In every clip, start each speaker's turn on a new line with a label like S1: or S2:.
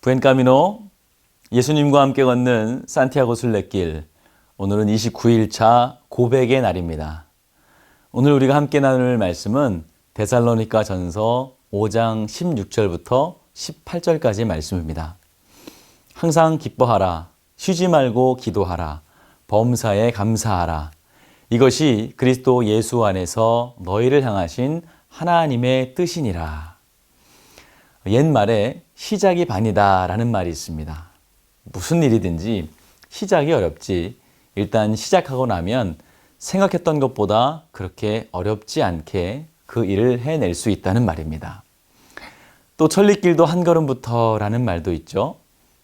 S1: 부엔 카미노, 예수님과 함께 걷는 산티아고 순례길. 오늘은 29일차 고백의 날입니다. 오늘 우리가 함께 나눌 말씀은 데살로니가 전서 5장 16절부터 18절까지의 말씀입니다. 항상 기뻐하라, 쉬지 말고 기도하라, 범사에 감사하라. 이것이 그리스도 예수 안에서 너희를 향하신 하나님의 뜻이니라. 옛말에 시작이 반이다 라는 말이 있습니다. 무슨 일이든지 시작이 어렵지 일단 시작하고 나면 생각했던 것보다 그렇게 어렵지 않게 그 일을 해낼 수 있다는 말입니다. 또 천리길도 한 걸음부터 라는 말도 있죠.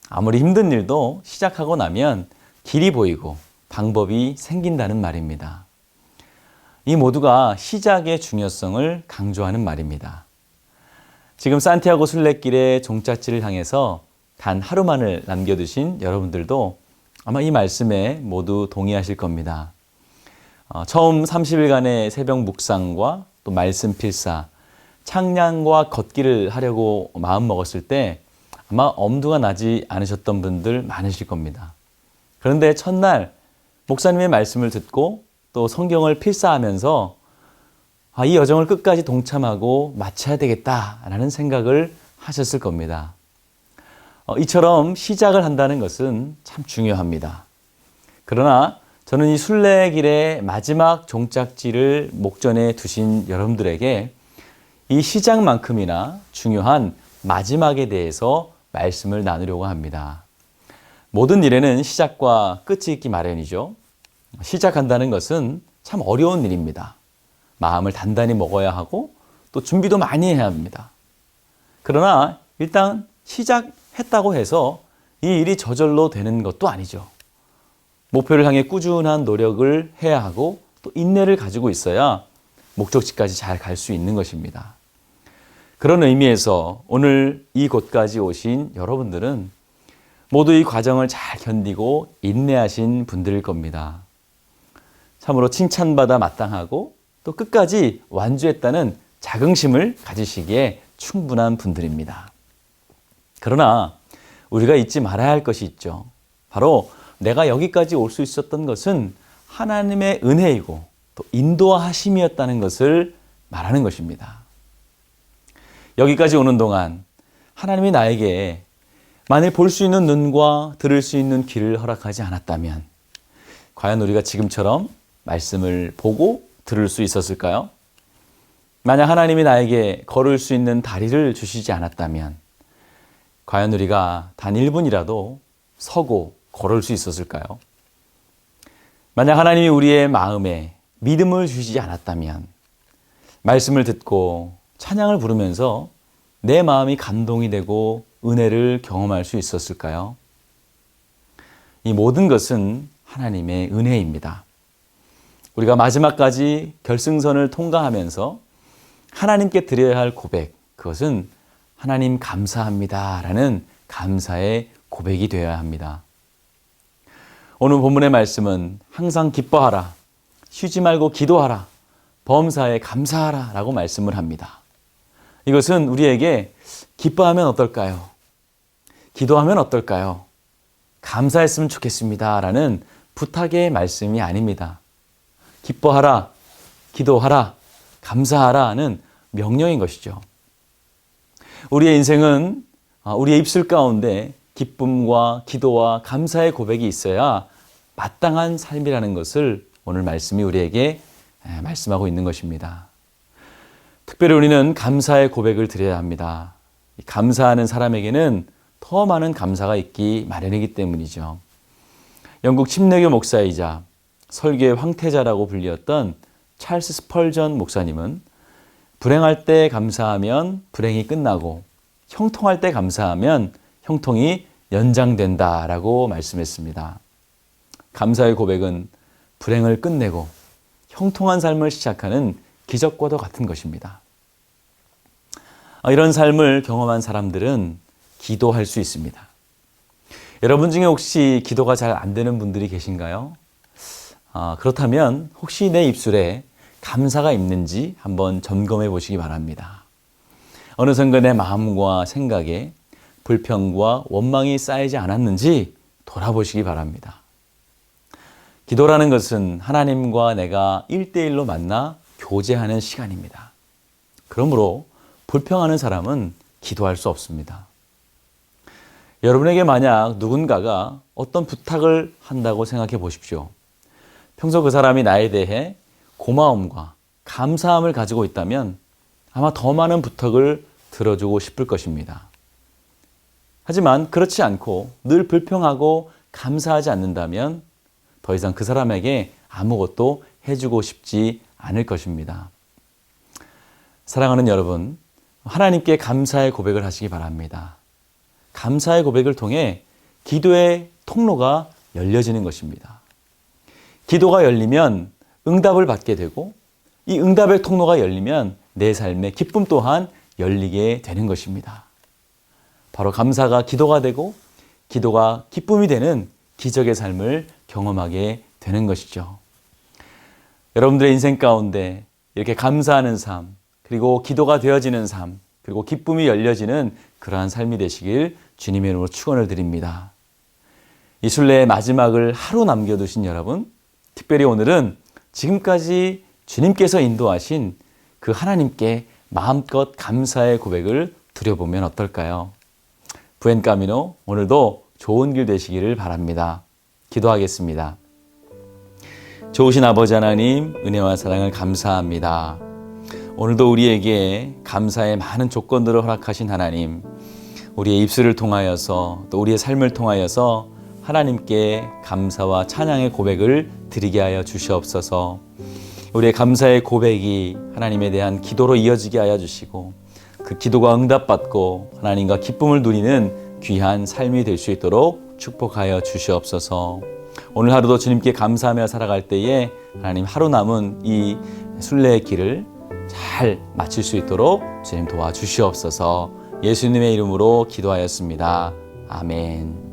S1: 아무리 힘든 일도 시작하고 나면 길이 보이고 방법이 생긴다는 말입니다. 이 모두가 시작의 중요성을 강조하는 말입니다. 지금 산티아고 순례길의 종착지를 향해서 단 하루만을 남겨두신 여러분들도 아마 이 말씀에 모두 동의하실 겁니다. 처음 30일간의 새벽 묵상과 또 말씀 필사, 창량과 걷기를 하려고 마음먹었을 때 아마 엄두가 나지 않으셨던 분들 많으실 겁니다. 그런데 첫날 목사님의 말씀을 듣고 또 성경을 필사하면서 이 여정을 끝까지 동참하고 마쳐야 되겠다라는 생각을 하셨을 겁니다. 이처럼 시작을 한다는 것은 참 중요합니다. 그러나 저는 이 순례길의 마지막 종착지를 목전에 두신 여러분들에게 이 시작만큼이나 중요한 마지막에 대해서 말씀을 나누려고 합니다. 모든 일에는 시작과 끝이 있기 마련이죠. 시작한다는 것은 참 어려운 일입니다. 마음을 단단히 먹어야 하고 또 준비도 많이 해야 합니다. 그러나 일단 시작했다고 해서 이 일이 저절로 되는 것도 아니죠. 목표를 향해 꾸준한 노력을 해야 하고 또 인내를 가지고 있어야 목적지까지 잘 갈 수 있는 것입니다. 그런 의미에서 오늘 이곳까지 오신 여러분들은 모두 이 과정을 잘 견디고 인내하신 분들일 겁니다. 참으로 칭찬받아 마땅하고 또 끝까지 완주했다는 자긍심을 가지시기에 충분한 분들입니다. 그러나 우리가 잊지 말아야 할 것이 있죠. 바로 내가 여기까지 올 수 있었던 것은 하나님의 은혜이고 또 인도하심이었다는 것을 말하는 것입니다. 여기까지 오는 동안 하나님이 나에게 만일 볼 수 있는 눈과 들을 수 있는 귀를 허락하지 않았다면 과연 우리가 지금처럼 말씀을 보고 들을 수 있었을까요? 만약 하나님이 나에게 걸을 수 있는 다리를 주시지 않았다면 과연 우리가 단 1분이라도 서고 걸을 수 있었을까요? 만약 하나님이 우리의 마음에 믿음을 주시지 않았다면 말씀을 듣고 찬양을 부르면서 내 마음이 감동이 되고 은혜를 경험할 수 있었을까요? 이 모든 것은 하나님의 은혜입니다. 우리가 마지막까지 결승선을 통과하면서 하나님께 드려야 할 고백, 그것은 하나님 감사합니다 라는 감사의 고백이 되어야 합니다. 오늘 본문의 말씀은 항상 기뻐하라, 쉬지 말고 기도하라, 범사에 감사하라 라고 말씀을 합니다. 이것은 우리에게 기뻐하면 어떨까요? 기도하면 어떨까요? 감사했으면 좋겠습니다 라는 부탁의 말씀이 아닙니다. 기뻐하라, 기도하라, 감사하라는 명령인 것이죠. 우리의 인생은 우리의 입술 가운데 기쁨과 기도와 감사의 고백이 있어야 마땅한 삶이라는 것을 오늘 말씀이 우리에게 말씀하고 있는 것입니다. 특별히 우리는 감사의 고백을 드려야 합니다. 감사하는 사람에게는 더 많은 감사가 있기 마련이기 때문이죠. 영국 침례교 목사이자 설교의 황태자라고 불리었던 찰스 스펄전 목사님은 불행할 때 감사하면 불행이 끝나고 형통할 때 감사하면 형통이 연장된다라고 말씀했습니다. 감사의 고백은 불행을 끝내고 형통한 삶을 시작하는 기적과도 같은 것입니다. 이런 삶을 경험한 사람들은 기도할 수 있습니다. 여러분 중에 혹시 기도가 잘 안 되는 분들이 계신가요? 그렇다면 혹시 내 입술에 감사가 있는지 한번 점검해 보시기 바랍니다. 어느 순간 내 마음과 생각에 불평과 원망이 쌓이지 않았는지 돌아보시기 바랍니다. 기도라는 것은 하나님과 내가 1대1로 만나 교제하는 시간입니다. 그러므로 불평하는 사람은 기도할 수 없습니다. 여러분에게 만약 누군가가 어떤 부탁을 한다고 생각해 보십시오. 평소 그 사람이 나에 대해 고마움과 감사함을 가지고 있다면 아마 더 많은 부탁을 들어주고 싶을 것입니다. 하지만 그렇지 않고 늘 불평하고 감사하지 않는다면 더 이상 그 사람에게 아무것도 해주고 싶지 않을 것입니다. 사랑하는 여러분, 하나님께 감사의 고백을 하시기 바랍니다. 감사의 고백을 통해 기도의 통로가 열려지는 것입니다. 기도가 열리면 응답을 받게 되고 이 응답의 통로가 열리면 내 삶의 기쁨 또한 열리게 되는 것입니다. 바로 감사가 기도가 되고 기도가 기쁨이 되는 기적의 삶을 경험하게 되는 것이죠. 여러분들의 인생 가운데 이렇게 감사하는 삶, 그리고 기도가 되어지는 삶, 그리고 기쁨이 열려지는 그러한 삶이 되시길 주님의 이름으로 축원을 드립니다. 이 순례의 마지막을 하루 남겨두신 여러분, 특별히 오늘은 지금까지 주님께서 인도하신 그 하나님께 마음껏 감사의 고백을 드려보면 어떨까요? 부엔 까미노, 오늘도 좋은 길 되시기를 바랍니다. 기도하겠습니다. 좋으신 아버지 하나님, 은혜와 사랑을 감사합니다. 오늘도 우리에게 감사의 많은 조건들을 허락하신 하나님, 우리의 입술을 통하여서 또 우리의 삶을 통하여서 하나님께 감사와 찬양의 고백을 드리게 하여 주시옵소서. 우리의 감사의 고백이 하나님에 대한 기도로 이어지게 하여 주시고 그 기도가 응답받고 하나님과 기쁨을 누리는 귀한 삶이 될 수 있도록 축복하여 주시옵소서. 오늘 하루도 주님께 감사하며 살아갈 때에 하나님 하루 남은 이 순례의 길을 잘 마칠 수 있도록 주님 도와주시옵소서. 예수님의 이름으로 기도하였습니다. 아멘.